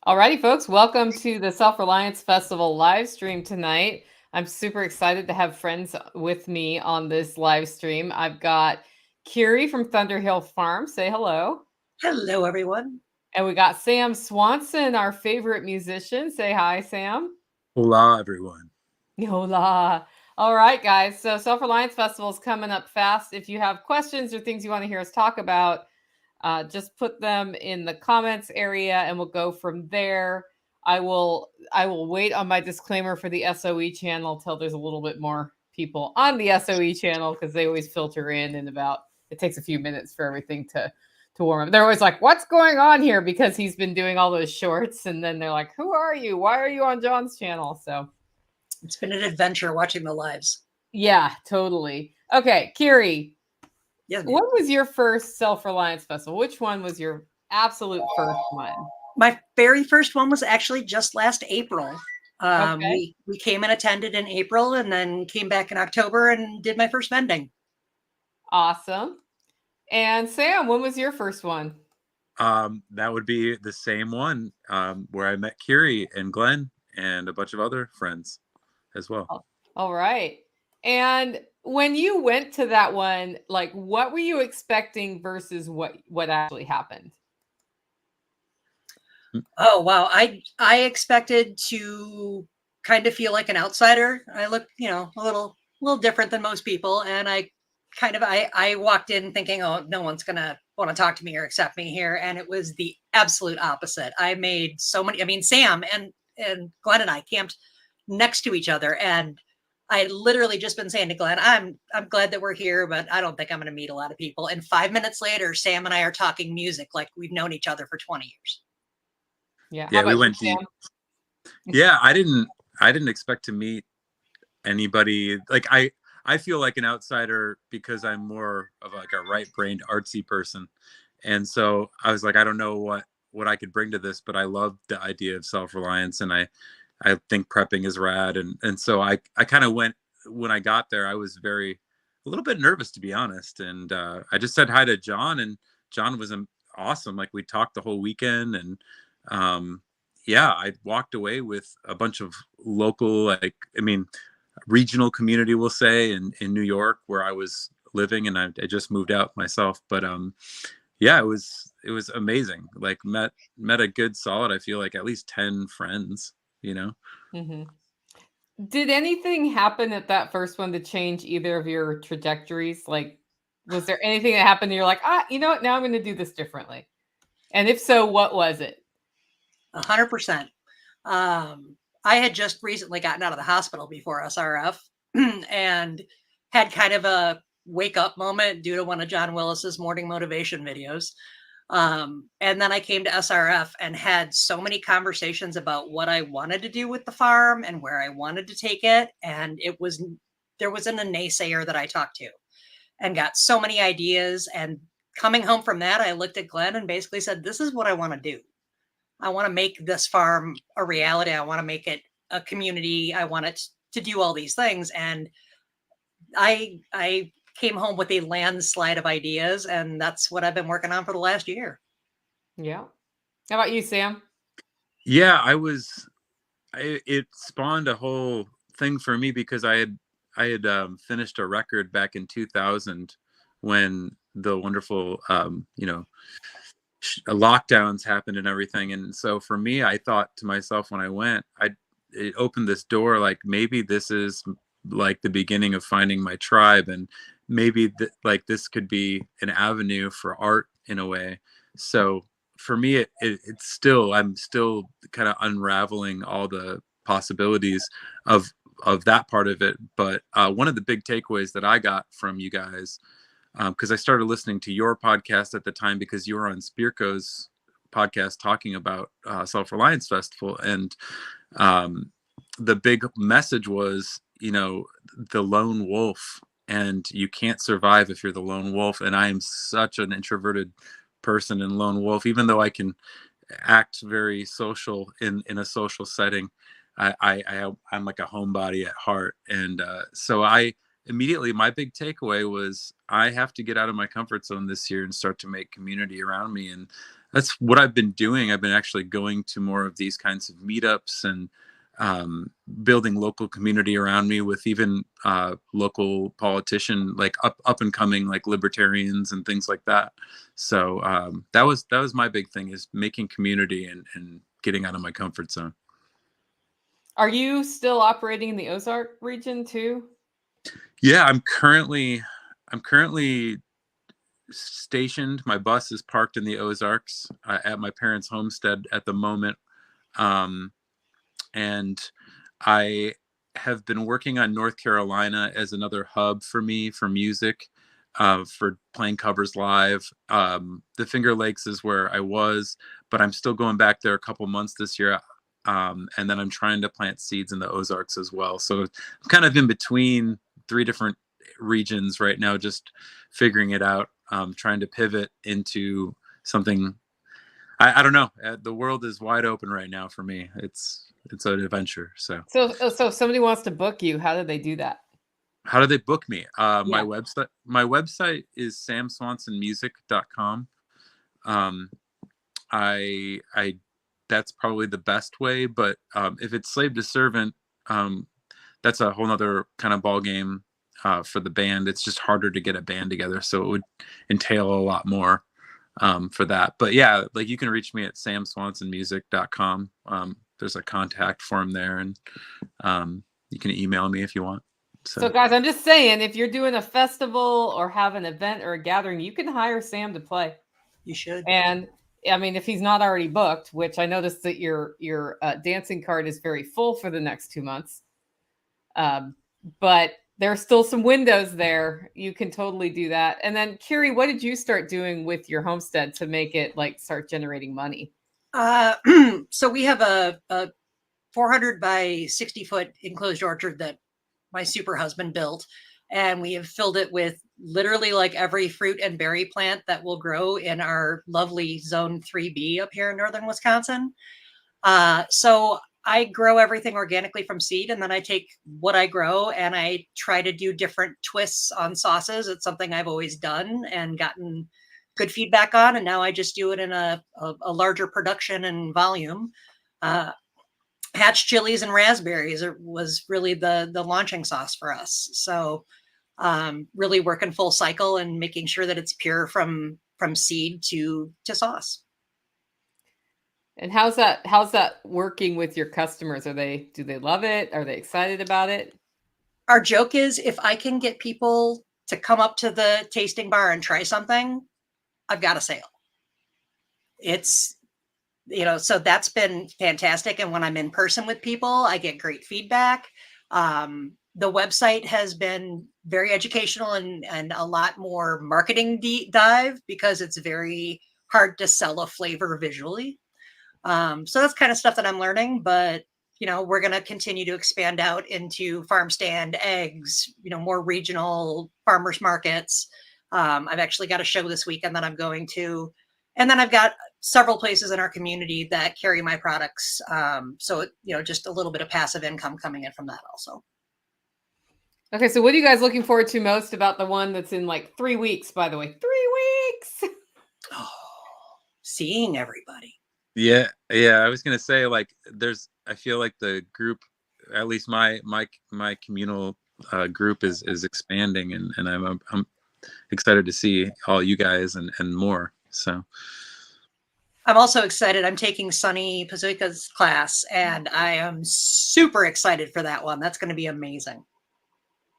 Alrighty, folks, welcome to the Self Reliance Festival live stream tonight. I'm super excited to have friends with me on this live stream. I've got Kiri from Thunderhill Farm. Say hello. Hello, everyone. And we got Sam Swanson, our favorite musician. Say hi, Sam. Hola, everyone. Hola. All right, guys. So Self Reliance Festival is coming up fast. If you have questions or things you want to hear us talk about, just put them in the comments area and we'll go from there. I will wait on my disclaimer for the SOE channel till there's a little bit more people on the SOE channel, because they always filter in about, it takes a few minutes for everything to warm up. They're always like, what's going on here? Because he's been doing all those shorts, and then they're like, who are you? Why are you on John's channel? So it's been an adventure watching the lives. Yeah, totally. Okay, Kiri. Yes, what was your first Self Reliance Festival? Which one was your absolute first one? My very first one was actually just last April. Okay. We came and attended in April, and then came back in October and did my first vending. Awesome. And Sam, when was your first one? That would be the same one where I met Kiri and Glenn and a bunch of other friends as well. All right. And when you went to that one, like, what were you expecting versus what actually happened? Oh, wow. I expected to kind of feel like an outsider. I look, a little different than most people. And I walked in thinking, oh, no one's going to want to talk to me or accept me here. And it was the absolute opposite. I made so many, Sam and Glenn and I camped next to each other. And I had literally just been saying to Glenn, I'm glad that we're here, but I don't think I'm going to meet a lot of people. And 5 minutes later, Sam and I are talking music like we've known each other for 20 years. Yeah, we went deep. Yeah, I didn't expect to meet anybody. Like I feel like an outsider because I'm more of like a right-brained artsy person, and so I was like, I don't know what I could bring to this, but I love the idea of self-reliance, and I think prepping is rad, and so I kind of went. When I got there, I was a little bit nervous, to be honest, and I just said hi to John, and John was awesome. Like, we talked the whole weekend, and yeah, I walked away with a bunch of local, regional community, we'll say, in New York, where I was living, and I just moved out myself. But yeah, it was amazing. Like, met a good solid, I feel like, at least 10 friends, Mm-hmm. Did anything happen at that first one to change either of your trajectories? Like, was there anything that happened and you're like, you know what, now I'm going to do this differently? And if so, what was it? 100%. I had just recently gotten out of the hospital before SRF and had kind of a wake up moment due to one of John Willis's morning motivation videos. And then I came to SRF and had so many conversations about what I wanted to do with the farm and where I wanted to take it. And there wasn't a naysayer that I talked to, and got so many ideas. And coming home from that, I looked at Glenn and basically said, this is what I want to do. I want to make this farm a reality. I want to make it a community. I want it to do all these things. And I came home with a landslide of ideas, and that's what I've been working on for the last year. Yeah. How about you, Sam? Yeah, it spawned a whole thing for me because I had finished a record back in 2000 when the wonderful, lockdowns happened and everything. And so for me, I thought to myself when I went, it opened this door, like, maybe this is like the beginning of finding my tribe, and maybe like this could be an avenue for art in a way. So for me, I'm still kind of unraveling all the possibilities of that part of it. But one of the big takeaways that I got from you guys, because I started listening to your podcast at the time because you were on Spirko's podcast talking about Self Reliance Festival, and the big message was, the lone wolf, and you can't survive if you're the lone wolf. And I am such an introverted person and lone wolf, even though I can act very social in a social setting. I'm like a homebody at heart, and so immediately my big takeaway was I have to get out of my comfort zone this year and start to make community around me. And that's what I've been doing. I've been actually going to more of these kinds of meetups and building local community around me with even local politician, like up and coming, like libertarians and things like that. So that was my big thing, is making community and getting out of my comfort zone. Are you still operating in the Ozark region too? Yeah, I'm currently stationed. My bus is parked in the Ozarks at my parents' homestead at the moment. And I have been working on North Carolina as another hub for me for music, for playing covers live. The Finger Lakes is where I was, but I'm still going back there a couple months this year. And then I'm trying to plant seeds in the Ozarks as well. So I'm kind of in between 3 different regions right now, just figuring it out, trying to pivot into something. I don't know. The world is wide open right now for me. It's an adventure. So if somebody wants to book you, how do they do that? how do they book me? My Yeah. website is samswansonmusic.com. I that's probably the best way, but if it's slave to servant, that's a whole nother kind of ball game for the band. It's just harder to get a band together, so it would entail a lot more for that. But yeah, like you can reach me at samswansonmusic.com. There's a contact form there, and you can email me if you want. So guys, I'm just saying, if you're doing a festival or have an event or a gathering, you can hire Sam to play. You should. And I mean, if he's not already booked, which I noticed that your dancing card is very full for the next 2 months, but there's still some windows there. You can totally do that. And then, Kiri, what did you start doing with your homestead to make it like start generating money? So we have a 400 by 60 foot enclosed orchard that my super husband built, and we have filled it with literally like every fruit and berry plant that will grow in our lovely zone 3B up here in northern Wisconsin. So I grow everything organically from seed, and then I take what I grow and I try to do different twists on sauces. It's something I've always done and gotten good feedback on, and now I just do it in a larger production and volume. Hatch chilies and raspberries was really the launching sauce for us. So really working full cycle and making sure that it's pure from seed to sauce. And how's that working with your customers? Do they love it? Are they excited about it? Our joke is, if I can get people to come up to the tasting bar and try something, I've got a sale. It's, so that's been fantastic. And when I'm in person with people, I get great feedback. The website has been very educational and a lot more marketing deep dive, because it's very hard to sell a flavor visually. So that's kind of stuff that I'm learning, but we're going to continue to expand out into farm stand, eggs, more regional farmers markets. I've actually got a show this weekend that I'm going to, and then I've got several places in our community that carry my products. So, just a little bit of passive income coming in from that also. Okay. So what are you guys looking forward to most about the one that's in like 3 weeks, by the way? 3 weeks. Oh, seeing everybody. Yeah. I was gonna say, like, I feel like the group, at least my communal group is expanding, and I'm excited to see all you guys and more. So I'm also excited. I'm taking Sunny Pazuika's class, and I am super excited for that one. That's going to be amazing.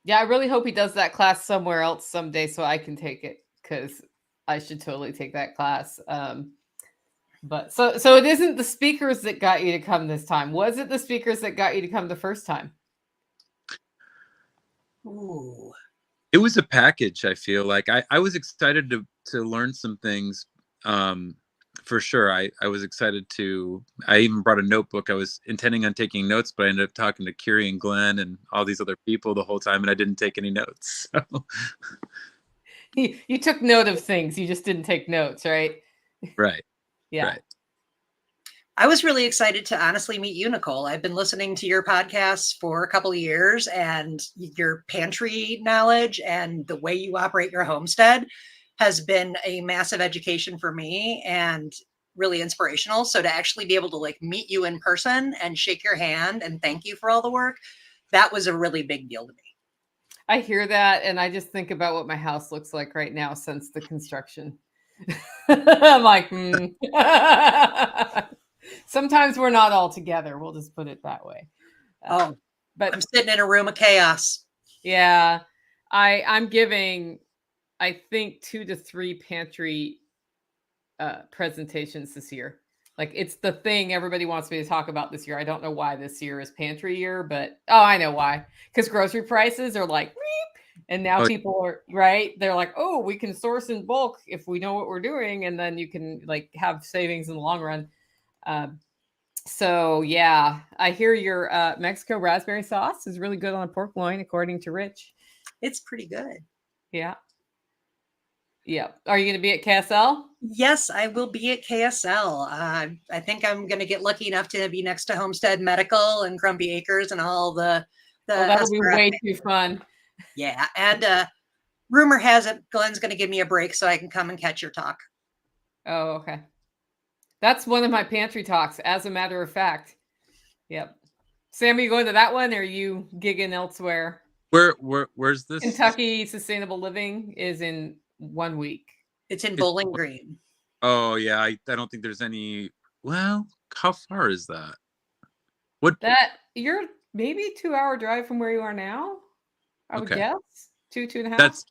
Yeah, I really hope he does that class somewhere else someday so I can take it, because I should totally take that class. But so it isn't the speakers that got you to come this time. Was it the speakers that got you to come the first time? Ooh. It was a package. I feel like I was excited to learn some things. For sure. I was excited I even brought a notebook. I was intending on taking notes, but I ended up talking to Kiri and Glenn and all these other people the whole time, and I didn't take any notes. So. You took note of things. You just didn't take notes, right? Right. Yeah. Right. I was really excited to honestly meet you, Nicole. I've been listening to your podcasts for a couple of years, and your pantry knowledge and the way you operate your homestead has been a massive education for me. And really inspirational. So to actually be able to like meet you in person and shake your hand and thank you for all the work, that was a really big deal to me. I hear that, and I just think about what my house looks like right now since the construction. I'm like, sometimes we're not all together. We'll just put it that way. Oh, but I'm sitting in a room of chaos. Yeah, I'm giving, I think 2 to 3 pantry presentations this year. Like it's the thing everybody wants me to talk about this year. I don't know why this year is pantry year, but I know why. Because grocery prices are like, "Beep," and now people are right. They're like, oh, we can source in bulk if we know what we're doing, and then you can like have savings in the long run. So yeah, I hear your Mexico raspberry sauce is really good on a pork loin, according to Rich. It's pretty good. Yeah. Yeah. Are you going to be at KSL? Yes, I will be at KSL. I think I'm going to get lucky enough to be next to Homestead Medical and Grumpy Acres and all the. That'll be way too fun. Yeah, and rumor has it Glenn's going to give me a break so I can come and catch your talk. Oh, okay. That's one of my pantry talks, as a matter of fact. Yep. Sam, are you going to that one, or are you gigging elsewhere? Where's this? Kentucky Sustainable Living is in 1 week. It's in Bowling Green. Oh yeah, I don't think there's any. Well, how far is that? You're maybe 2-hour drive from where you are now. I would guess 2.5.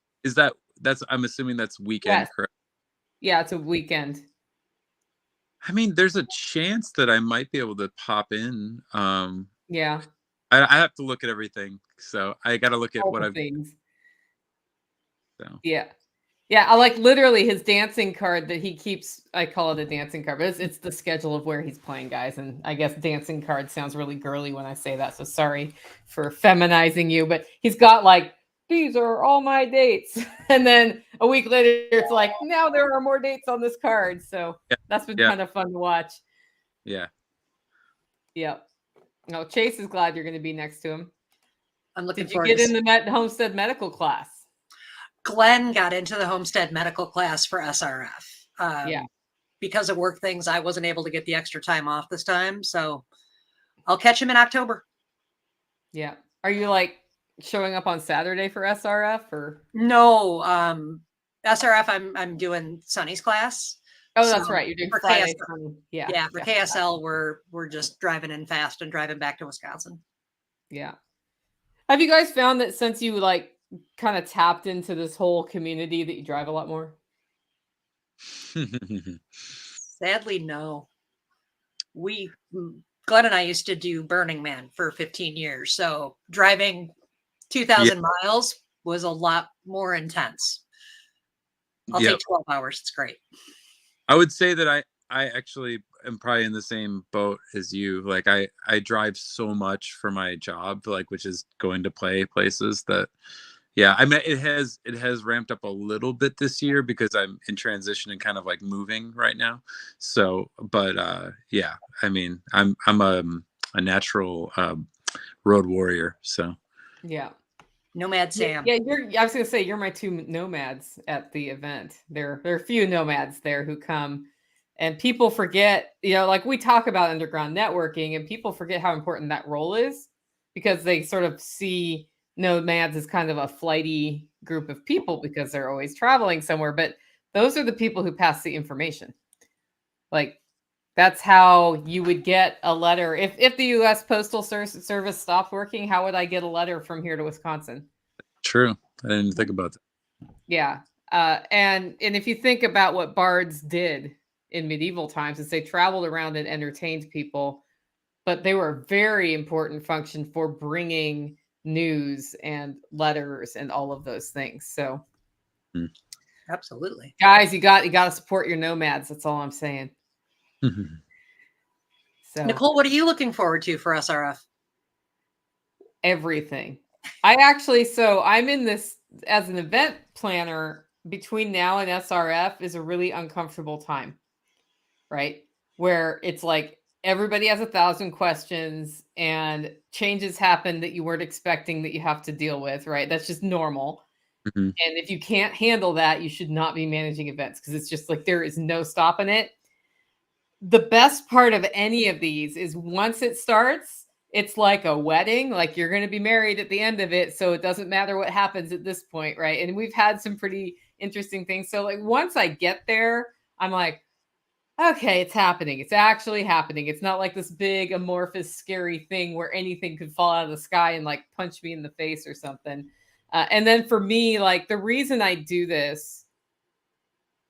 That's I'm assuming that's weekend, correct? Yeah, it's a weekend. I mean, there's a chance that I might be able to pop in. Yeah. I have to look at everything, so I got to look at what I've. Things. So. Yeah. Yeah, I like literally his dancing card that he keeps. I call it a dancing card, but it's the schedule of where he's playing, guys. And I guess dancing card sounds really girly when I say that. So sorry for feminizing you, but he's got like, these are all my dates. And then a week later, it's like, now there are more dates on this card. So that's been kind of fun to watch. Yeah. Yep. No, Chase is glad you're going to be next to him. I'm looking Did you get in the Homestead medical class? Glenn got into the Homestead medical class for SRF. Because of work things, I wasn't able to get the extra time off this time. So I'll catch him in October. Yeah. Are you like showing up on Saturday for SRF or? No, SRF, I'm doing Sonny's class. Oh, that's right. You're doing Friday. Yeah. For KSL, we're just driving in fast and driving back to Wisconsin. Yeah. Have you guys found that since you like kind of tapped into this whole community that you drive a lot more? Sadly, no. Glenn and I used to do Burning Man for 15 years. So driving 2,000 miles was a lot more intense. I'll take 12 hours. It's great. I would say that I actually am probably in the same boat as you. Like I drive so much for my job, like, which is going to play places that, I mean, it has ramped up a little bit this year because I'm in transition and kind of like moving right now. So, but I mean, I'm a natural road warrior. So yeah. Nomad Sam. Yeah, I was gonna say you're my 2 nomads at the event. There are a few nomads there who come, and people forget, like we talk about underground networking, and people forget how important that role is because they sort of see nomads as kind of a flighty group of people because they're always traveling somewhere. But those are the people who pass the information. Like that's how you would get a letter. If the U.S. Postal Service stopped working, how would I get a letter from here to Wisconsin? True. I didn't think about that. Yeah. And if you think about what bards did in medieval times, is they traveled around and entertained people, but they were a very important function for bringing news and letters and all of those things. So absolutely, guys, you got to support your nomads. That's all I'm saying. So Nicole, what are you looking forward to for SRF? Everything. I'm in this as an event planner. Between now and SRF is a really uncomfortable time, right? Where it's like everybody has 1,000 questions and changes happen that you weren't expecting that you have to deal with, right? That's just normal. And if you can't handle that, you should not be managing events because it's just like there is no stopping it. the best part of any of these is once it starts, it's like a wedding, like you're going to be married at the end of it. So it doesn't matter what happens at this point. Right. And we've had some pretty interesting things. So like once I get there, I'm like, okay, it's happening. It's actually happening. It's not like this big amorphous, scary thing where anything could fall out of the sky and like punch me in the face or something. And then for me, like the reason I do this,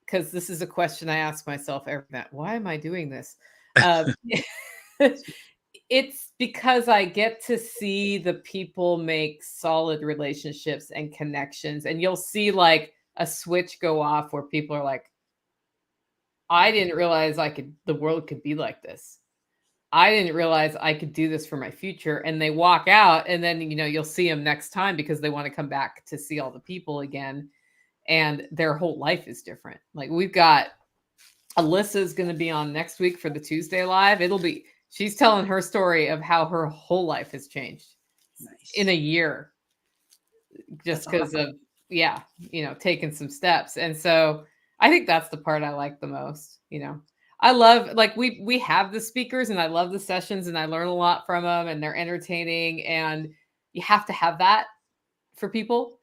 because this is a question I ask myself every night. Why am I doing this? Um, it's because I get to see the people make solid relationships and connections. And you'll see like a switch go off where people are like, I didn't realize the world could be like this. I didn't realize I could do this for my future. And they walk out and then, you'll see them next time because they want to come back to see all the people again. And their whole life is different. Like we've got Alyssa's going to be on next week for the Tuesday live. She's telling her story of how her whole life has changed in a year, just because of, taking some steps. And so I think that's the part I like the most. I love, like we have the speakers and I love the sessions and I learn a lot from them and they're entertaining and you have to have that for people.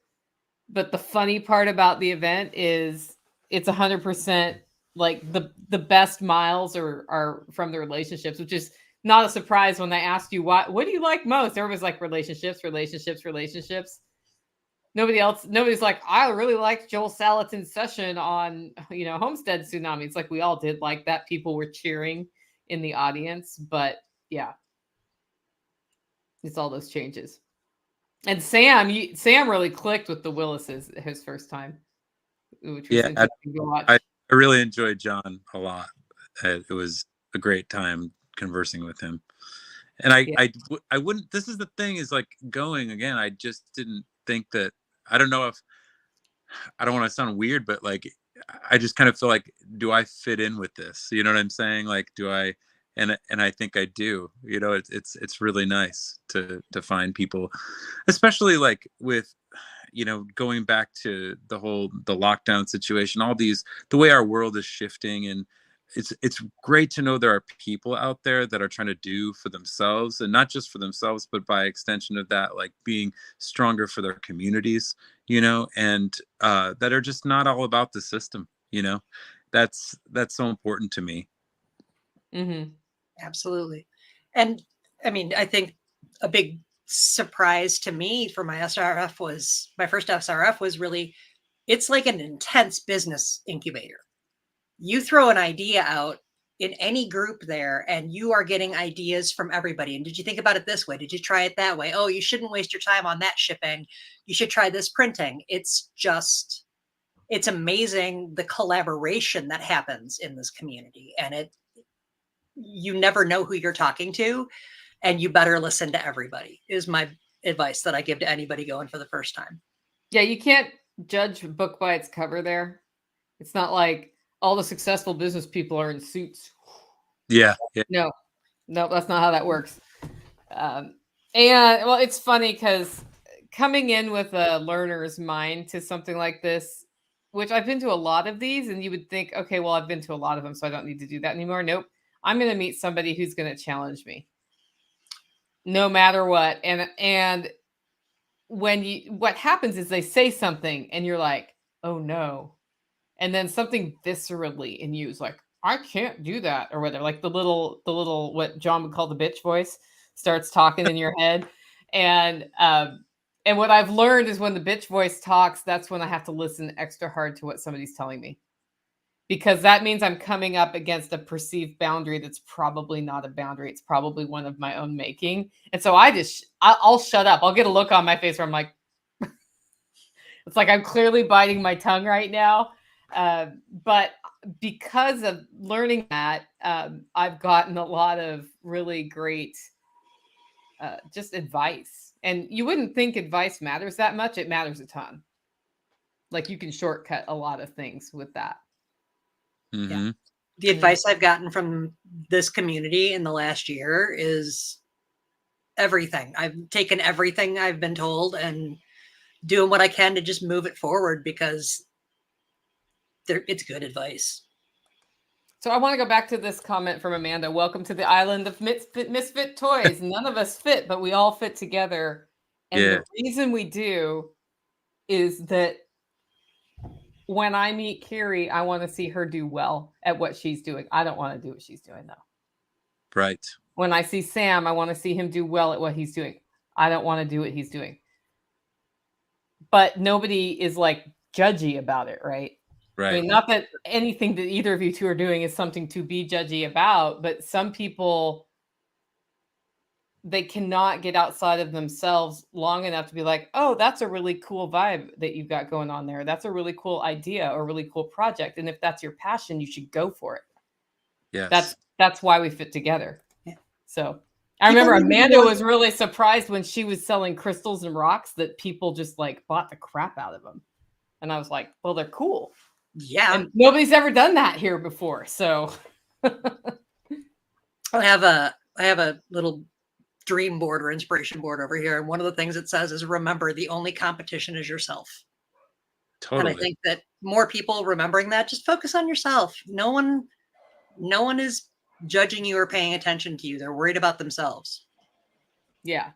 But the funny part about the event is it's 100% like the best miles are from the relationships, which is not a surprise when they asked you what do you like most? Everybody's like relationships. Nobody's like, I really liked Joel Salatin's session on, homestead tsunami. It's like we all did like that. People were cheering in the audience, but yeah, it's all those changes. And Sam really clicked with the Willises his first time, which was interesting to watch. I really enjoyed John a lot. It was a great time conversing with him. And I wouldn't, this is the thing is like going again, I just didn't think that, I don't know if, I don't want to sound weird, but like, I just kind of feel like, do I fit in with this? You know what I'm saying? Like, do I, and I think I do, it's really nice to find people, especially like with, going back to the lockdown situation, the way our world is shifting, and it's great to know there are people out there that are trying to do for themselves, and not just for themselves, but by extension of that, like being stronger for their communities, and that are just not all about the system, that's so important to me. Mm-hmm. Absolutely. And I mean, I think a big surprise to me for my first SRF was really, it's like an intense business incubator. You throw an idea out in any group there and you are getting ideas from everybody. And did you think about it this way? Did you try it that way? Oh, you shouldn't waste your time on that shipping. You should try this printing. It's amazing the collaboration that happens in this community. And you never know who you're talking to, and you better listen to everybody is my advice that I give to anybody going for the first time. Yeah, you can't judge a book by its cover there. It's not like all the successful business people are in suits. Yeah. No, that's not how that works. And well, it's funny because coming in with a learner's mind to something like this, which I've been to a lot of these, and you would think, okay, well, I've been to a lot of them, so I don't need to do that anymore. Nope. I'm going to meet somebody who's going to challenge me no matter what. And what happens is they say something and you're like, oh no. And then something viscerally in you is like, I can't do that, or whatever. Like the little what John would call the bitch voice starts talking in your head. And what I've learned is when the bitch voice talks, that's when I have to listen extra hard to what somebody's telling me. Because that means I'm coming up against a perceived boundary that's probably not a boundary. It's probably one of my own making. And so I'll shut up. I'll get a look on my face where I'm like, it's like I'm clearly biting my tongue right now. But because of learning that, I've gotten a lot of really great just advice. And you wouldn't think advice matters that much. It matters a ton. Like you can shortcut a lot of things with that. Mm-hmm. Yeah. The advice I've gotten from this community in the last year is everything. I've taken everything I've been told and doing what I can to just move it forward because it's good advice. So I want to go back to this comment from Amanda. Welcome to the island of misfit toys. None of us fit, but we all fit together. And Yeah. the reason we do is that when I meet Kiri, I want to see her do well at what she's doing. I don't want to do what she's doing, though. Right. When I see Sam, I want to see him do well at what he's doing. I don't want to do what he's doing. But nobody is like judgy about it, right? Right. I mean, not that anything that either of you two are doing is something to be judgy about, but some people, they cannot get outside of themselves long enough to be like, oh, that's a really cool vibe that you've got going on there. That's a really cool idea or really cool project. And if that's your passion, you should go for it. Yes. That's why we fit together. Yeah. So I remember Amanda was really surprised when she was selling crystals and rocks that people just like bought the crap out of them. And I was like, well, they're cool. Yeah. And nobody's ever done that here before. So I have a little dream board or inspiration board over here. And one of the things it says is, remember, the only competition is yourself. Totally. And I think that more people remembering that, just focus on yourself. No one is judging you or paying attention to you. They're worried about themselves. Yeah.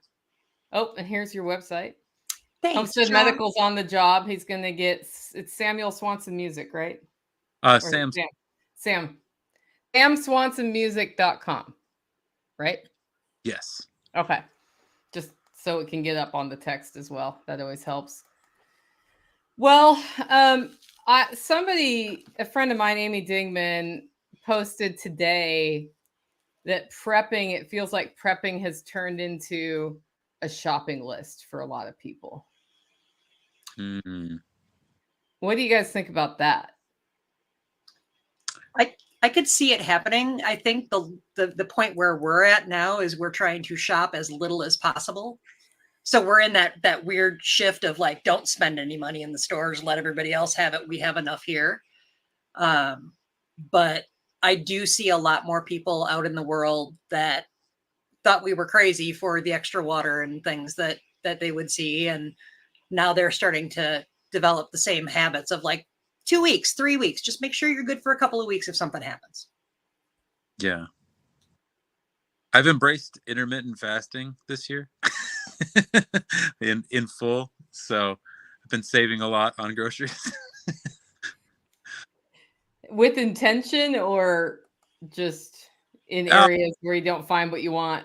Oh, and here's your website. Thanks, Homestead John. Medical's on the job. He's going to get, it's Samuel Swanson Music, right? Sam. SamSwansonMusic.com, right? Yes. Okay. Just so it can get up on the text as well. That always helps. Well, a friend of mine, Amy Dingman, posted today that prepping, it feels like prepping has turned into a shopping list for a lot of people. Mm-hmm. What do you guys think about that? I could see it happening. I think the point where we're at now is we're trying to shop as little as possible. So we're in that weird shift of like, don't spend any money in the stores, let everybody else have it. We have enough here. But I do see a lot more people out in the world that thought we were crazy for the extra water and things that they would see. And now they're starting to develop the same habits of like 2 weeks, 3 weeks. Just make sure you're good for a couple of weeks if something happens. Yeah. I've embraced intermittent fasting this year in full. So I've been saving a lot on groceries. With intention or just in areas where you don't find what you want?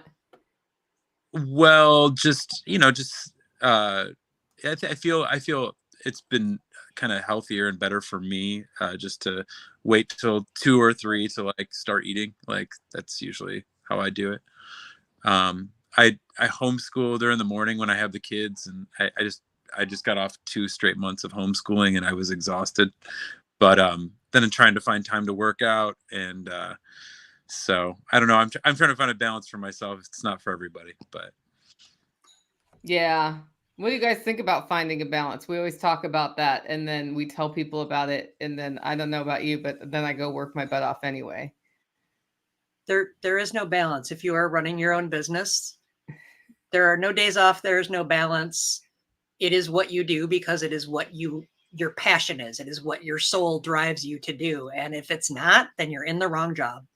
Well, I feel it's been kind of healthier and better for me just to wait till 2 or 3 to like start eating. Like that's usually how I do it. I homeschool during the morning when I have the kids, and I just got off 2 straight months of homeschooling and I was exhausted. But then I'm trying to find time to work out, and so I don't know. I'm trying to find a balance for myself. It's not for everybody, but yeah. What do you guys think about finding a balance? We always talk about that, and then we tell people about it, and then I don't know about you, but then I go work my butt off anyway. There is no balance. If you are running your own business, there are no days off. There is no balance. It is what you do because it is what your passion is. It is what your soul drives you to do. And if it's not, then you're in the wrong job.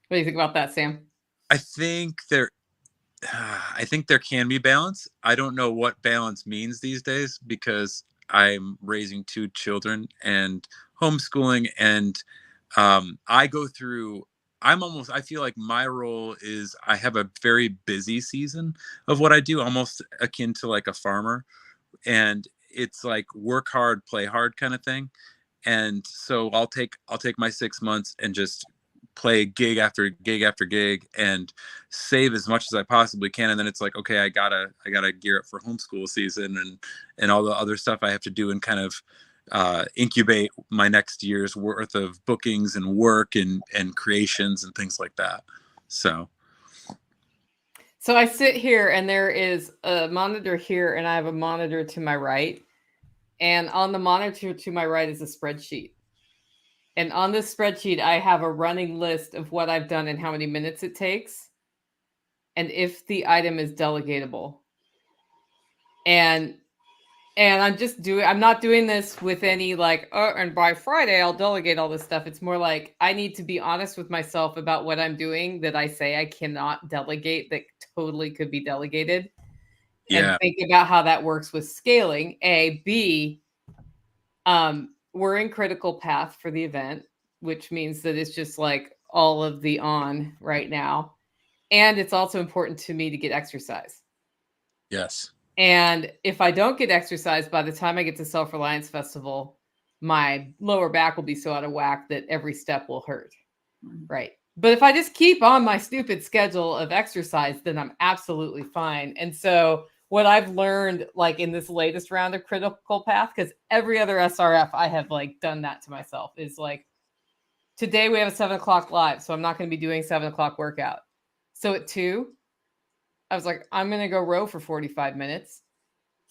What do you think about that, Sam? I think there can be balance. I don't know what balance means these days because I'm raising 2 children and homeschooling, and I feel like my role is I have a very busy season of what I do, almost akin to like a farmer. And it's like work hard, play hard kind of thing. And so I'll take my 6 months and just play gig after gig after gig and save as much as I possibly can. And then it's like, okay, I gotta gear up for homeschool season and all the other stuff I have to do and kind of incubate my next year's worth of bookings and work and creations and things like that. So I sit here and there is a monitor here and I have a monitor to my right. And on the monitor to my right is a spreadsheet. And on this spreadsheet, I have a running list of what I've done and how many minutes it takes. And if the item is delegatable. And And I'm not doing this with any like, oh, and by Friday I'll delegate all this stuff. It's more like I need to be honest with myself about what I'm doing that I say I cannot delegate that totally could be delegated. And Yeah. think about how that works with scaling. A, B, we're in critical path for the event, which means that it's just like all of the on right now. And it's also important to me to get exercise. Yes. And if I don't get exercise by the time I get to Self Reliance Festival, my lower back will be so out of whack that every step will hurt. Right. But if I just keep on my stupid schedule of exercise, then I'm absolutely fine. And so what I've learned, like in this latest round of critical path, because every other SRF I have like done that to myself, is like, today we have a 7 o'clock live, so I'm not going to be doing 7 o'clock workout. So at 2, I was like, I'm going to go row for 45 minutes.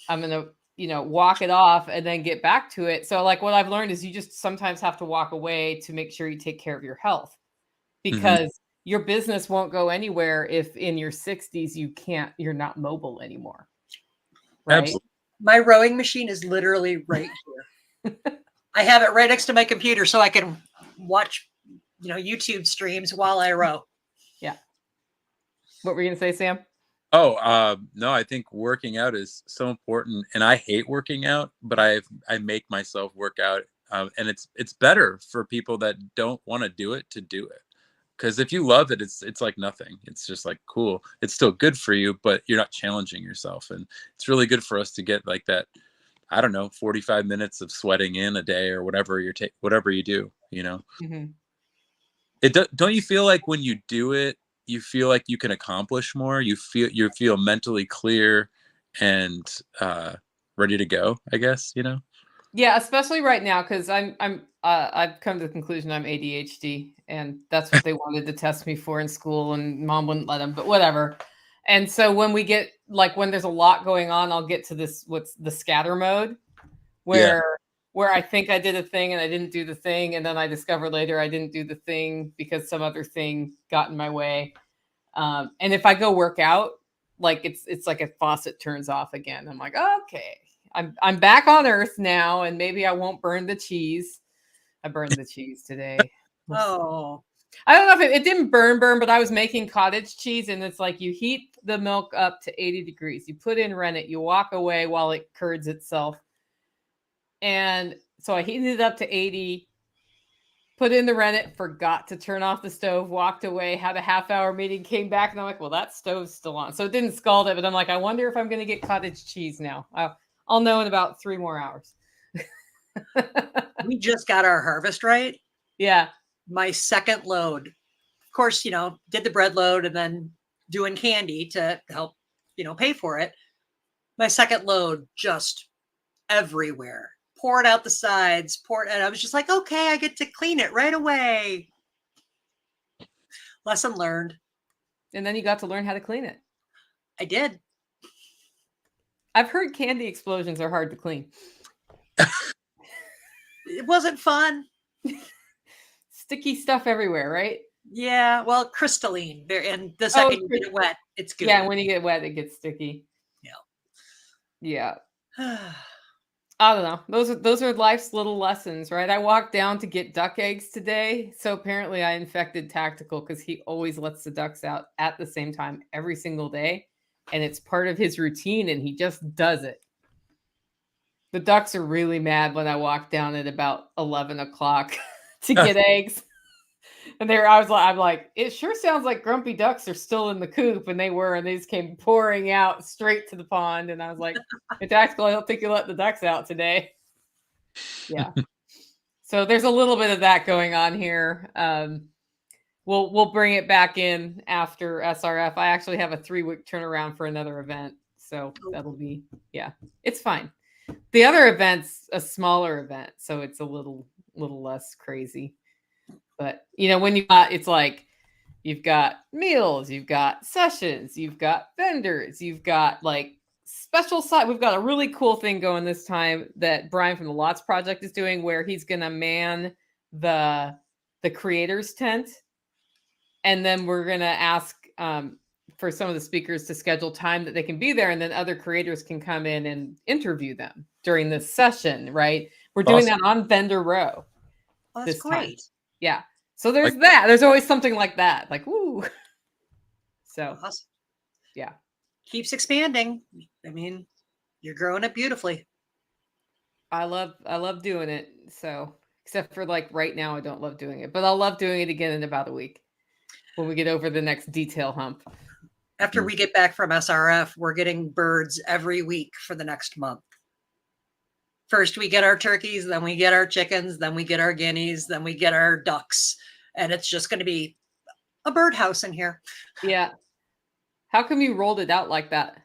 I'm going to, walk it off and then get back to it. So like what I've learned is you just sometimes have to walk away to make sure you take care of your health, because your business won't go anywhere if in your 60s you're not mobile anymore. Right? Absolutely. My rowing machine is literally right here. I have it right next to my computer so I can watch, YouTube streams while I row. Yeah. What were you going to say, Sam? Oh, no, I think working out is so important, and I hate working out, but I make myself work out, and it's better for people that don't want to do it, because if you love it, it's like nothing. It's just like cool. It's still good for you, but you're not challenging yourself, and it's really good for us to get like that. I don't know, 45 minutes of sweating in a day or whatever whatever you do. Mm-hmm. Don't you feel like when you do it, you feel like you can accomplish more? You feel mentally clear and ready to go, I guess, Yeah, especially right now, because I've come to the conclusion I'm ADHD, and that's what they wanted to test me for in school, and mom wouldn't let them, but whatever. And so when there's a lot going on, I'll get to what's the scatter mode, where I think I did a thing and I didn't do the thing, and then I discover later I didn't do the thing because some other thing got in my way. And if I go work out, like it's like a faucet turns off again. I'm like, okay, I'm back on Earth now, and maybe I won't burn the cheese. I burned the cheese today. Oh, I don't know if it didn't burn, but I was making cottage cheese, and it's like you heat the milk up to 80 degrees. You put in rennet, you walk away while it curds itself. And so I heated it up to 80, put in the rennet, forgot to turn off the stove, walked away, had a half-hour meeting, came back, and I'm like, well, that stove's still on. So it didn't scald it, but I'm like, I wonder if I'm going to get cottage cheese now. I'll know in about 3 more hours. we just got our harvest right. Yeah. My second load, of course, did the bread load and then doing candy to help, pay for it. My second load just everywhere. Poured out the sides, and I was just like, okay, I get to clean it right away. Lesson learned. And then you got to learn how to clean it. I did. I've heard candy explosions are hard to clean. It wasn't fun. Sticky stuff everywhere, right? Yeah, well, crystalline. And the second you get it wet, it's good. Yeah, when you get wet, it gets sticky. Yeah. I don't know. Those are life's little lessons, right? I walked down to get duck eggs today. So apparently I infected Tactical because he always lets the ducks out at the same time every single day. And it's part of his routine, and he just does it. The ducks are really mad when I walk down at about 11 o'clock to get eggs. And I'm like, it sure sounds like grumpy ducks are still in the coop, and they were, and they just came pouring out straight to the pond. And I was like, it's Tactical, I don't think you let the ducks out today. Yeah. So there's a little bit of that going on here. We'll bring it back in after SRF. I actually have a 3-week turnaround for another event. So that'll be, it's fine. The other event's a smaller event, so it's a little less crazy. But when it's like you've got meals, you've got sessions, you've got vendors, you've got like special side. We've got a really cool thing going this time that Brian from the Lots Project is doing, where he's gonna man the creators tent, and then we're gonna ask for some of the speakers to schedule time that they can be there, and then other creators can come in and interview them during this session, right? We're doing Awesome. that on Vendor Row Oh, that's this time. great. Yeah. So there's Like- that. There's always something like that. Like, woo. So Awesome. yeah. Keeps expanding. I mean, you're growing it beautifully. I love doing it. So except for like right now, I don't love doing it, but I'll love doing it again in about a week when we get over the next detail hump. After we get back from SRF, we're getting birds every week for the next month. First, we get our turkeys, then we get our chickens, then we get our guineas, then we get our ducks. And it's just going to be a birdhouse in here. Yeah. How come you rolled it out like that?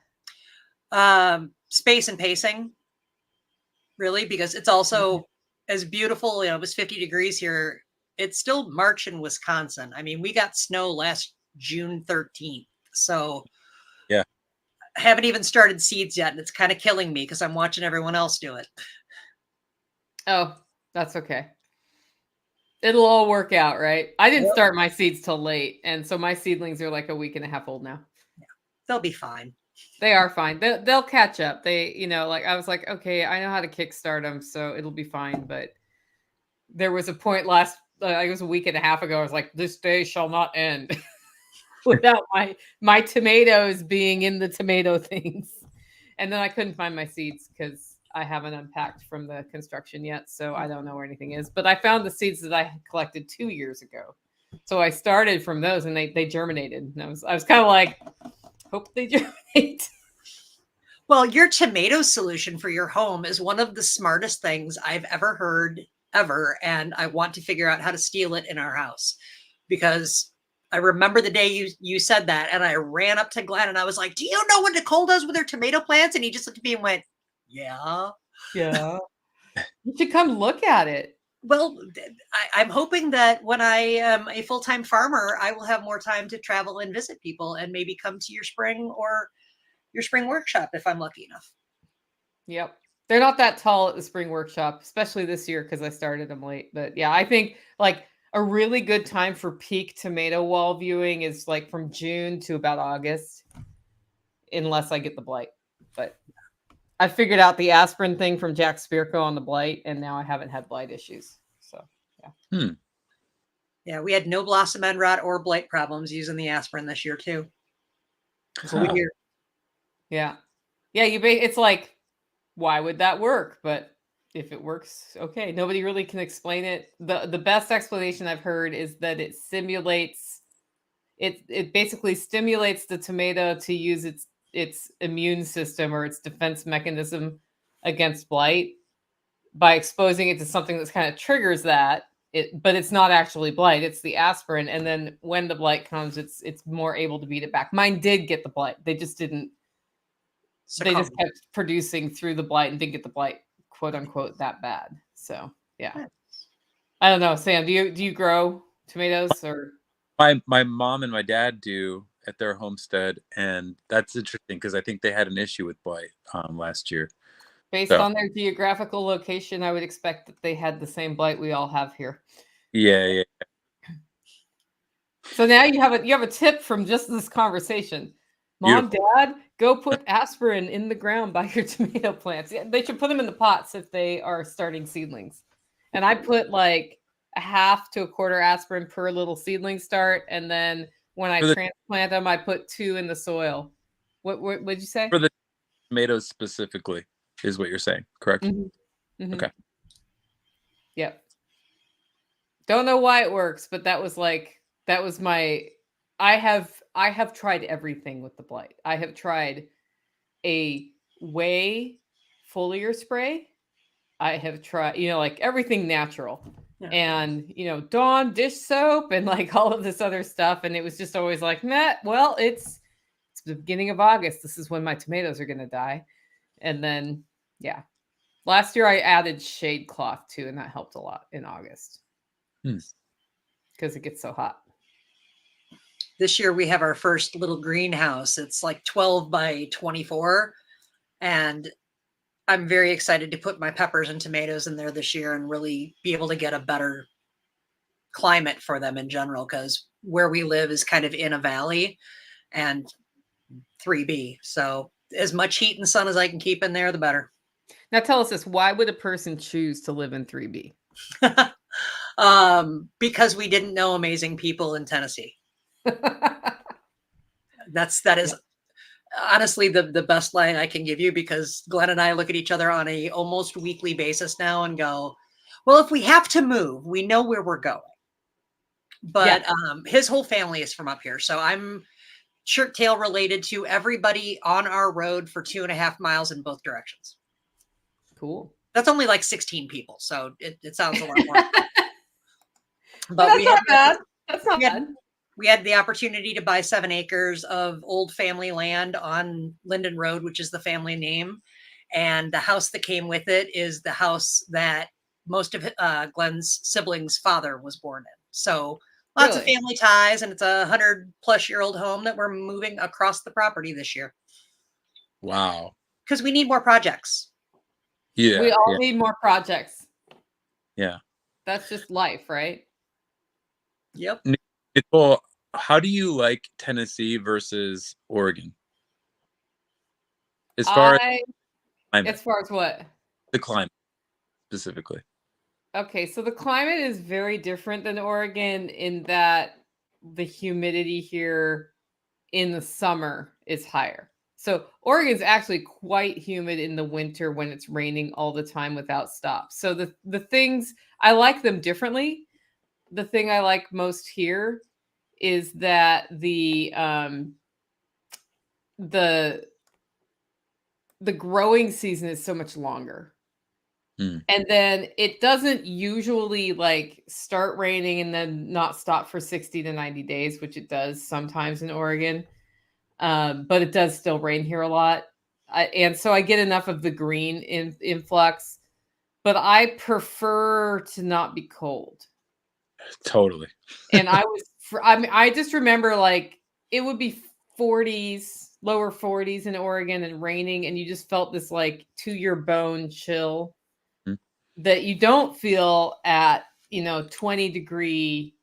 Space and pacing, really, because it's also as beautiful. You know, it was 50 degrees here. It's still March in Wisconsin. I mean, we got snow last June 13th. So yeah, I haven't even started seeds yet. And it's kind of killing me because I'm watching everyone else do it. Oh, that's okay. It'll all work out, right? I didn't start my seeds till late, and so my seedlings are like a week and a half old now. Yeah, they'll be fine. They are fine. They'll catch up. They, like I was like, okay, I know how to kickstart them, so it'll be fine. But there was a point it was a week and a half ago. I was like, this day shall not end without my tomatoes being in the tomato things. And then I couldn't find my seeds because I haven't unpacked from the construction yet, so I don't know where anything is. But I found the seeds that I had collected 2 years ago. So I started from those, and they germinated. And I was kind of like, hope they germinate. Well, your tomato solution for your home is one of the smartest things I've ever heard ever. And I want to figure out how to steal it in our house, because I remember the day you said that, and I ran up to Glenn and I was like, do you know what Nicole does with her tomato plants? And he just looked at me and went, yeah. Yeah. You should come look at it. Well, I'm hoping that when I am a full-time farmer, I will have more time to travel and visit people and maybe come to your spring workshop if I'm lucky enough. Yep. They're not that tall at the spring workshop, especially this year because I started them late. But yeah, I think like a really good time for peak tomato wall viewing is like from June to about August, unless I get the blight. But I figured out the aspirin thing from Jack Spirko on the blight, and now I haven't had blight issues. So yeah. Yeah, we had no blossom end rot or blight problems using the aspirin this year too. Cool. Yeah. Yeah, it's like, why would that work? But if it works, okay. Nobody really can explain it. The best explanation I've heard is that it basically stimulates the tomato to use its immune system or its defense mechanism against blight by exposing it to something that's kind of triggers that. But it's not actually blight, it's the aspirin. And then when the blight comes, it's more able to beat it back. Mine did get the blight. They just didn't. They just kept producing through the blight and didn't get the blight, quote unquote, that bad. So yeah. I don't know, Sam. Do you grow tomatoes or? My mom and my dad do at their homestead, and that's interesting because I think they had an issue with blight last year. Based on their geographical location, I would expect that they had the same blight we all have here. Yeah. So now you have a tip from just this conversation. Mom, Dad, go put aspirin in the ground by your tomato plants. Yeah, they should put them in the pots if they are starting seedlings. And I put like a half to a quarter aspirin per little seedling start. And then when I transplant them, I put 2 in the soil. What did you say? For the tomatoes specifically is what you're saying, correct? Mm-hmm. Mm-hmm. Okay. Yep. Don't know why it works, but that was my. I have tried everything with the blight. I have tried a whey foliar spray. I have tried, like everything natural. Yeah. And, Dawn dish soap and like all of this other stuff. And it was just always like, nah, well, it's the beginning of August. This is when my tomatoes are going to die. And then, yeah. Last year I added shade cloth too, and that helped a lot in August. Because it gets so hot. This year we have our first little greenhouse. It's like 12 by 24. And I'm very excited to put my peppers and tomatoes in there this year and really be able to get a better climate for them in general, because where we live is kind of in a valley. and 3B. So as much heat and sun as I can keep in there, the better. Now tell us this, why would a person choose to live in 3B? Because we didn't know amazing people in Tennessee. That is honestly the best line I can give you, because Glenn and I look at each other on a almost weekly basis now and go, well, if we have to move, we know where we're going. But his whole family is from up here. So I'm shirt tail related to everybody on our road for 2.5 miles in both directions. Cool. That's only like 16 people. So it sounds a lot more. But that's not bad. That's not bad. We had the opportunity to buy 7 acres of old family land on Linden Road, which is the family name. And the house that came with it is the house that most of Glenn's siblings' father was born in. So lots of family ties, and it's a 100-plus-year-old home that we're moving across the property this year. Wow. Because we need more projects. Yeah. We all need more projects. Yeah. That's just life, right? Yep. Nicole, how do you like Tennessee versus Oregon? As far as climate. As far as what? The climate specifically. Okay, so the climate is very different than Oregon in that the humidity here in the summer is higher. So Oregon's actually quite humid in the winter when it's raining all the time without stop. So the things, I like them differently. The thing I like most here is that the growing season is so much longer. And then it doesn't usually like start raining and then not stop for 60 to 90 days, which it does sometimes in Oregon. But it does still rain here a lot. And so I get enough of the green influx, but I prefer to not be cold. Totally. And I just remember like it would be 40s, lower 40s in Oregon and raining, and you just felt this like to your bone chill that you don't feel at, 20-degree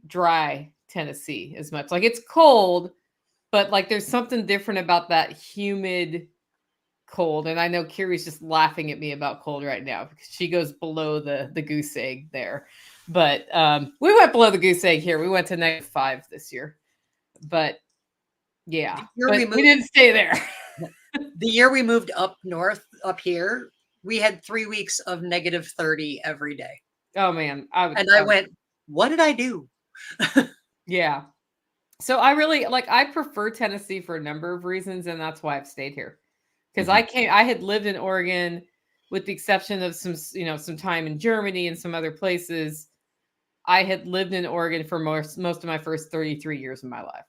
dry Tennessee as much. Like it's cold, but like there's something different about that humid cold. And I know Kiri's just laughing at me about cold right now because she goes below the goose egg there. But we went below the goose egg here. We went to -5 this year. But yeah, we didn't stay there. The year we moved up north, up here, we had 3 weeks of -30 every day. Oh man. I went, what did I do? Yeah. So I really I prefer Tennessee for a number of reasons, and that's why I've stayed here. Because I had lived in Oregon with the exception of some time in Germany and some other places. I had lived in Oregon for most of my first 33 years of my life.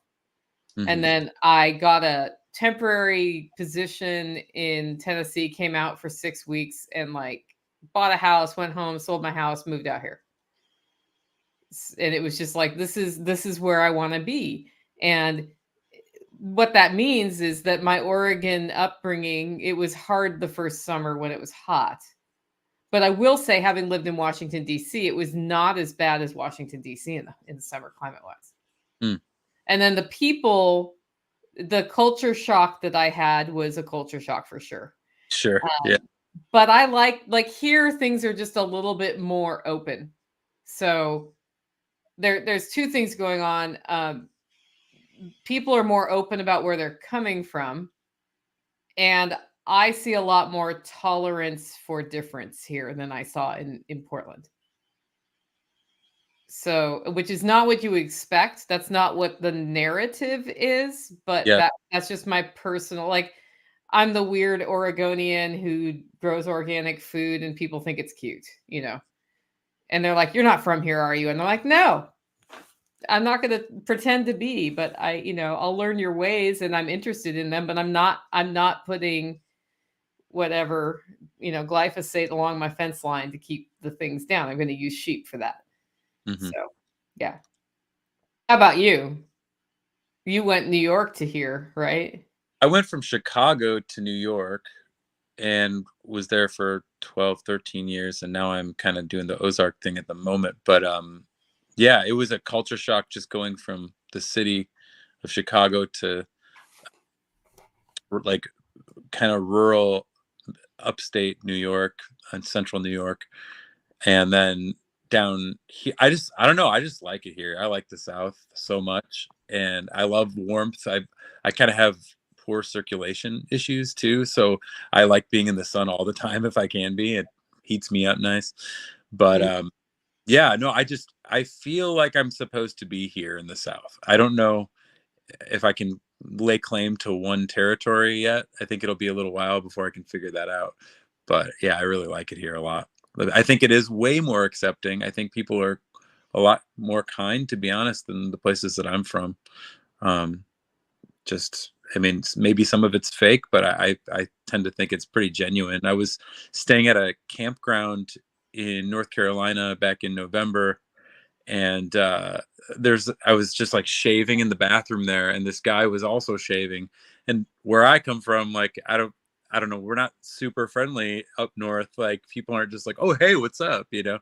And then I got a temporary position in Tennessee, came out for 6 weeks and bought a house, went home, sold my house, moved out here. And it was just like, this is where I want to be. And what that means is that my Oregon upbringing, it was hard the first summer when it was hot. But I will say, having lived in Washington, D.C., it was not as bad as Washington, D.C. in the summer climate-wise. And then the people, the culture shock that I had was a culture shock for sure. Sure. Yeah. But I like here, things are just a little bit more open. So there's two things going on. People are more open about where they're coming from. And I see a lot more tolerance for difference here than I saw in Portland. So, which is not what you expect. That's not what the narrative is, but that's just my personal, I'm the weird Oregonian who grows organic food and people think it's cute, and they're like, you're not from here, are you? And I'm like, no, I'm not going to pretend to be, but I'll learn your ways and I'm interested in them, but I'm not putting whatever, glyphosate along my fence line to keep the things down. I'm going to use sheep for that. So, yeah. How about you? You went New York to here, right? I went from Chicago to New York and was there for 12, 13 years. And now I'm kind of doing the Ozark thing at the moment. But yeah, it was a culture shock just going from the city of Chicago to like kind of rural upstate New York and central New York, and then down here. I don't know. I just like it here. I like the South so much, and I love warmth. I kind of have poor circulation issues too, so I like being in the sun all the time if I can be. It heats me up nice. But yeah, no, I feel like I'm supposed to be here in the South. I don't know if I can lay claim to one territory yet. I think it'll be a little while before I can figure that out. But yeah, I really like it here a lot. I think it is way more accepting. I think people are a lot more kind, to be honest, than the places that I'm from. Um, I mean, maybe some of it's fake, but I tend to think it's pretty genuine. I was staying at a campground in North Carolina back in November, and I was just like shaving in the bathroom there, and this guy was also shaving. And where I come from, like I don't know, we're not super friendly up north. Like people aren't just like, oh hey, what's up, you know.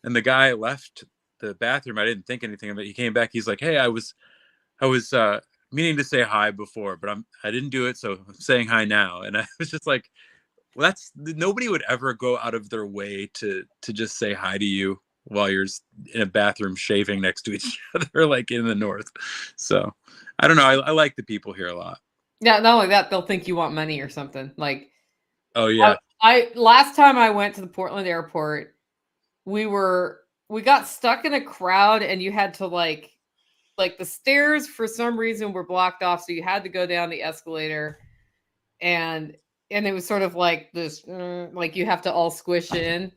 And the guy left the bathroom. I didn't think anything of it. He came back. He's like, hey, I was meaning to say hi before, but I didn't do it, so I'm saying hi now. And I was just like, well, that's nobody would ever go out of their way to just say hi to you while you're in a bathroom shaving next to each other, like in the north. So I don't know. I like the people here a lot. Yeah, not only that, they'll think you want money or something. Like, Oh yeah. I last time I went to the Portland airport, we got stuck in a crowd, and you had to like the stairs for some reason were blocked off, so you had to go down the escalator, and it was sort of like this, like you have to all squish in.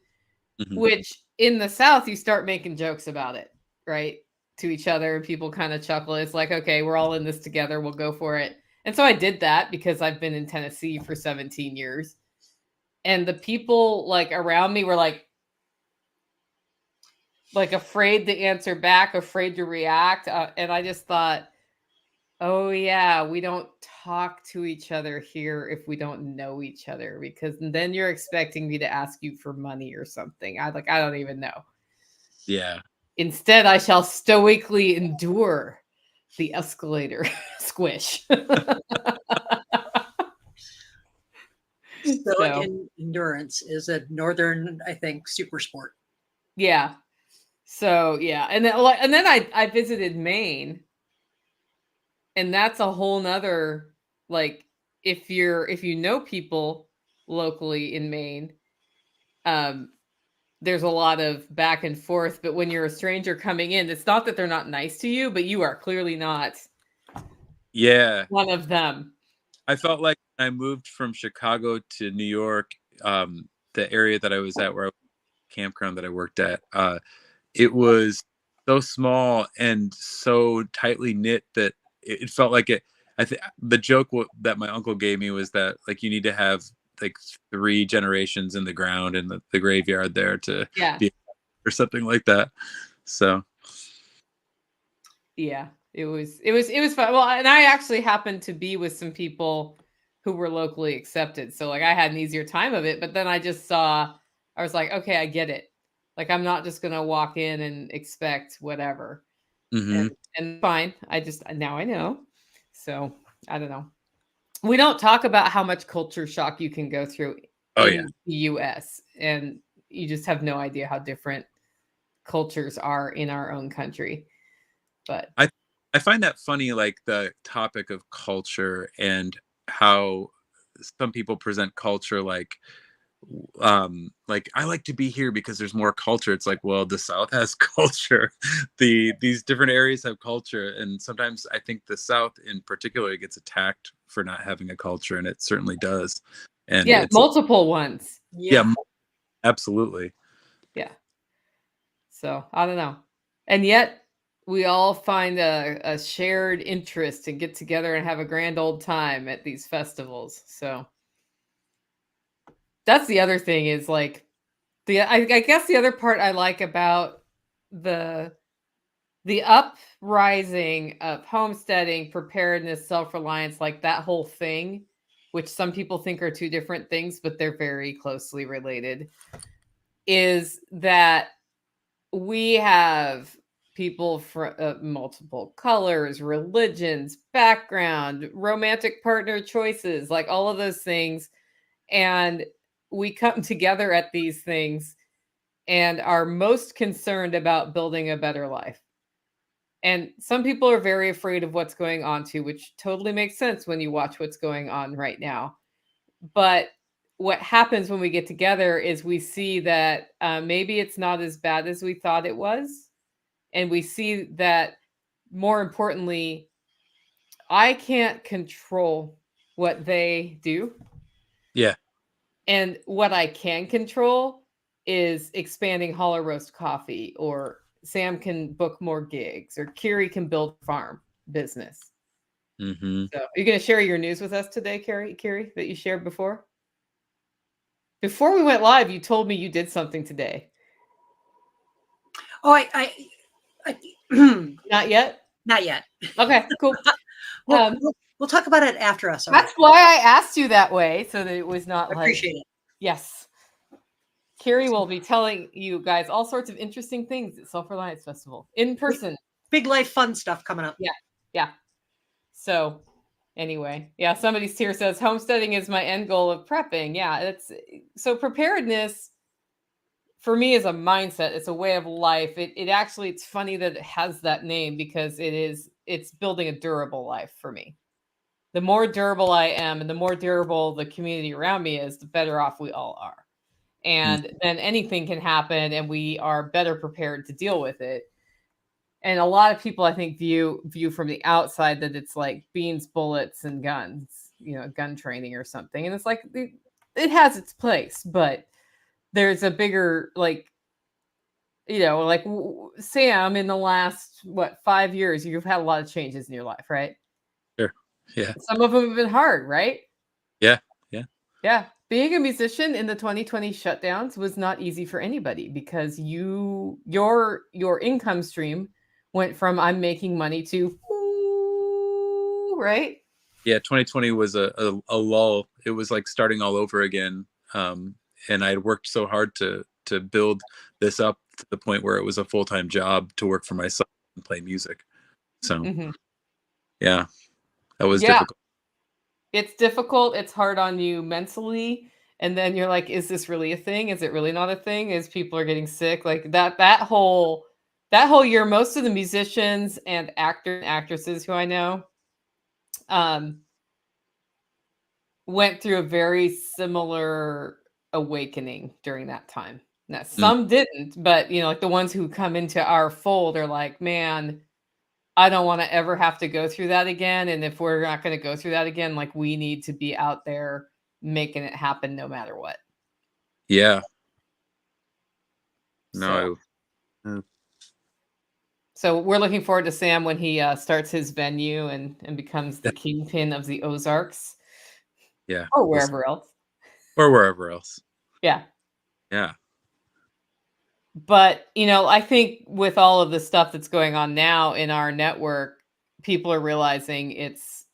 Mhm. Which in the South, you start making jokes about it, right? To each other, and people kind of chuckle. It's like, okay, we're all in this together. We'll go for it. And so I did that because I've been in Tennessee for 17 years. And the people like around me were like afraid to answer back, afraid to react. And I just thought, oh yeah, we don't talk to each other here if we don't know each other, because then you're expecting me to ask you for money or something. I don't even know. Yeah. Instead, I shall stoically endure the escalator squish. Stoic endurance is a northern, I think, super sport. Yeah. So yeah, and then I visited Maine, and that's a whole nother, like, if you know people locally in Maine, there's a lot of back and forth. But when you're a stranger coming in, it's not that they're not nice to you, but you are clearly not one of them. I felt like when I moved from Chicago to New York, the area that I was at, where I was campground that I worked at, it was so small and so tightly knit that it felt like it. I think the joke that my uncle gave me was that like you need to have like 3 generations in the ground in the graveyard there to be, or something like that. So yeah, it was fun. Well, and I actually happened to be with some people who were locally accepted, so like I had an easier time of it. But then I was like, okay, I get it. Like I'm not just gonna walk in and expect whatever. And fine. Now I know. So I don't know. We don't talk about how much culture shock you can go through in the US, and you just have no idea how different cultures are in our own country. But I find that funny, like the topic of culture and how some people present culture like I like to be here because there's more culture. It's like, well, the South has culture. These different areas have culture, and sometimes I think the South in particular gets attacked for not having a culture, and it certainly does. And yeah, it's multiple ones. Yeah, absolutely. Yeah. So I don't know. And yet we all find a shared interest and get together and have a grand old time at these festivals. So that's the other thing, is like I guess the other part I like about the uprising of homesteading, preparedness, self-reliance, like that whole thing, which some people think are two different things, but they're very closely related, is that we have people from multiple colors, religions, background, romantic partner choices, like all of those things. And we come together at these things and are most concerned about building a better life. And some people are very afraid of what's going on too, which totally makes sense when you watch what's going on right now. But what happens when we get together is we see that maybe it's not as bad as we thought it was. And we see that, more importantly, I can't control what they do. Yeah. And what I can control is expanding Hollow Roast Coffee, or Sam can book more gigs, or Kiri can build farm business. Mm-hmm. So, are you going to share your news with us today, Kiri, that you shared before? Before we went live, you told me you did something today. Oh, Not yet? Not yet. Okay, cool. We'll talk about it after us. That's why I asked you that way, so that it was not I appreciate it. Yes. Kiri will be telling you guys all sorts of interesting things at Self Reliance Festival in person. Big life fun stuff coming up. Yeah. So anyway, yeah, somebody's here says homesteading is my end goal of prepping. Yeah, it's so preparedness for me is a mindset. It's a way of life. It actually, it's funny that it has that name because it's building a durable life for me. The more durable I am and the more durable the community around me is, the better off we all are. And then anything can happen and we are better prepared to deal with it. And a lot of people, I think, view from the outside that it's like beans, bullets, and guns, gun training or something. And it's like, it has its place, but there's a bigger, Sam, in the last, 5 years, you've had a lot of changes in your life, right? Sure. Yeah. Some of them have been hard, right? Yeah. Yeah. Being a musician in the 2020 shutdowns was not easy for anybody because your income stream went from I'm making money to right? Yeah, 2020 was a lull. It was like starting all over again. And I had worked so hard to build this up to the point where it was a full-time job to work for myself and play music. So yeah, that was difficult. It's difficult. It's hard on you mentally. And then you're like, is this really a thing? Is it really not a thing? As people are getting sick? Like that whole year, most of the musicians and actors and actresses who I know went through a very similar awakening during that time. Now, some didn't, but like the ones who come into our fold are like, man, I don't want to ever have to go through that again. And if we're not going to go through that again, like we need to be out there making it happen no matter what. Yeah. So we're looking forward to Sam when he starts his venue and becomes the kingpin of the Ozarks. Yeah. Or wherever else. Or wherever else. Yeah. Yeah. But, I think with all of the stuff that's going on now in our network, people are realizing it's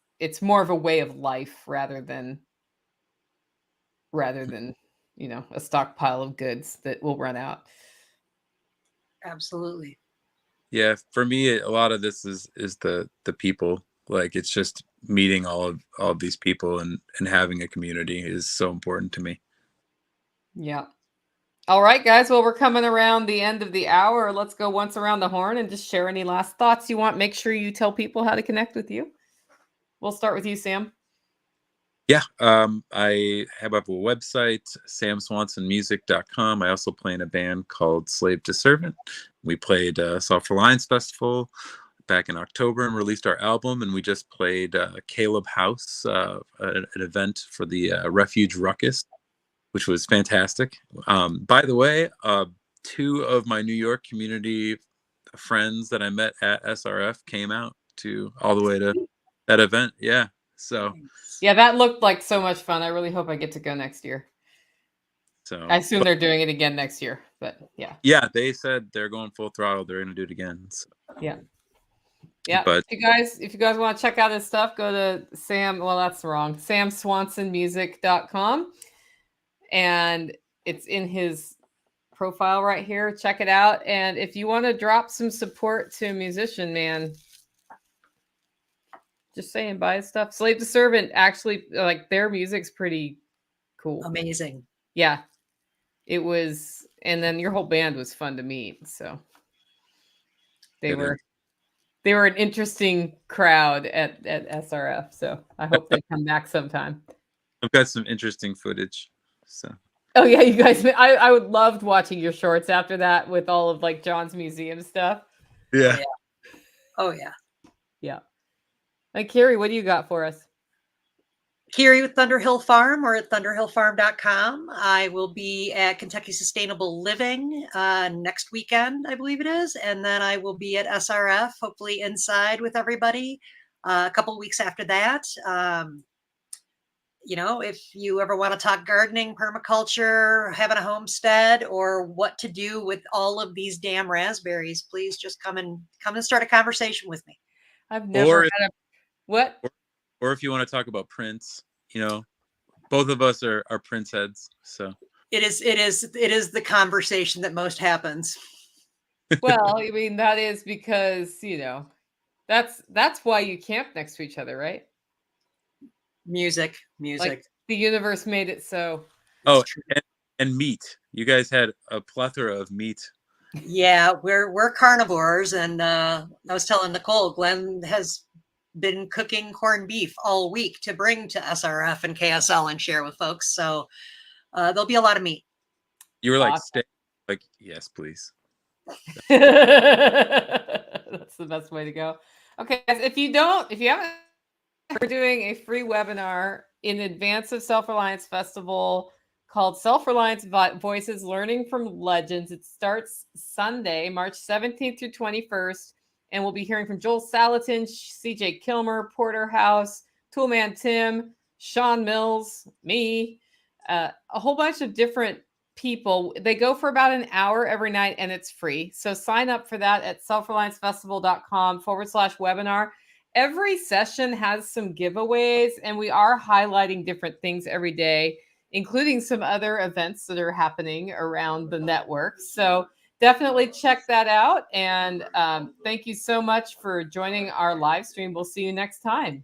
more of a way of life rather than a stockpile of goods that will run out. Absolutely. Yeah, for me, a lot of this is the people. Like it's just meeting all of these people and having a community is so important to me. Yeah. All right, guys. Well, we're coming around the end of the hour. Let's go once around the horn and just share any last thoughts you want. Make sure you tell people how to connect with you. We'll start with you, Sam. Yeah, I have a website, samswansonmusic.com. I also play in a band called Slave to Servant. We played Self Reliance Festival back in October and released our album. And we just played Caleb House, an event for the Refuge Ruckus, which was fantastic. By the way, 2 of my New York community friends that I met at SRF came out to all the way to that event. Yeah. So yeah, that looked like so much fun. I really hope I get to go next year. So I assume they're doing it again next year, but yeah. Yeah, they said they're going full throttle. They're going to do it again. So. Yeah. Yeah. But if you guys want to check out his stuff, go to samswansonmusic.com. And it's in his profile right here. Check it out. And if you want to drop some support to a musician, man, just saying, buy his stuff. Slave to Servant, actually, like, their music's pretty cool. Amazing. Yeah, it was. And then your whole band was fun to meet. So they were an interesting crowd at SRF. So I hope they come back sometime. I've got some interesting footage. So. Oh yeah, you guys, I would loved watching your shorts after that with all of like John's museum stuff. Yeah. Oh yeah. Yeah. And Kiri, what do you got for us? Kiri with Thunderhill Farm, or at thunderhillfarm.com. I will be at Kentucky Sustainable Living next weekend, I believe it is. And then I will be at SRF, hopefully inside with everybody a couple of weeks after that. You know, if you ever want to talk gardening, permaculture, having a homestead, or what to do with all of these damn raspberries, please just come and start a conversation with me. I've never had a what? Or if you want to talk about Prince, you know, both of us are Prince heads. So it is the conversation that most happens. Well, I mean, that is because, you know, that's why you camp next to each other, right? Music. Like, the universe made it so. Oh, and meat. You guys had a plethora of meat. Yeah, we're carnivores, and I was telling Nicole, Glenn has been cooking corned beef all week to bring to SRF and KSL and share with folks. So there'll be a lot of meat. You were like, awesome. Like, yes, please. That's the best way to go. Okay, guys, if you haven't, we're doing a free webinar in advance of Self Reliance Festival called Self Reliance Voices Learning from Legends. It starts Sunday, March 17th through 21st. And we'll be hearing from Joel Salatin, CJ Kilmer, Porterhouse, Toolman Tim, Sean Mills, me, a whole bunch of different people. They go for about an hour every night, and it's free. So sign up for that at selfreliancefestival.com/webinar. Every session has some giveaways, and we are highlighting different things every day, including some other events that are happening around the network. So definitely check that out. And thank you so much for joining our live stream. We'll see you next time.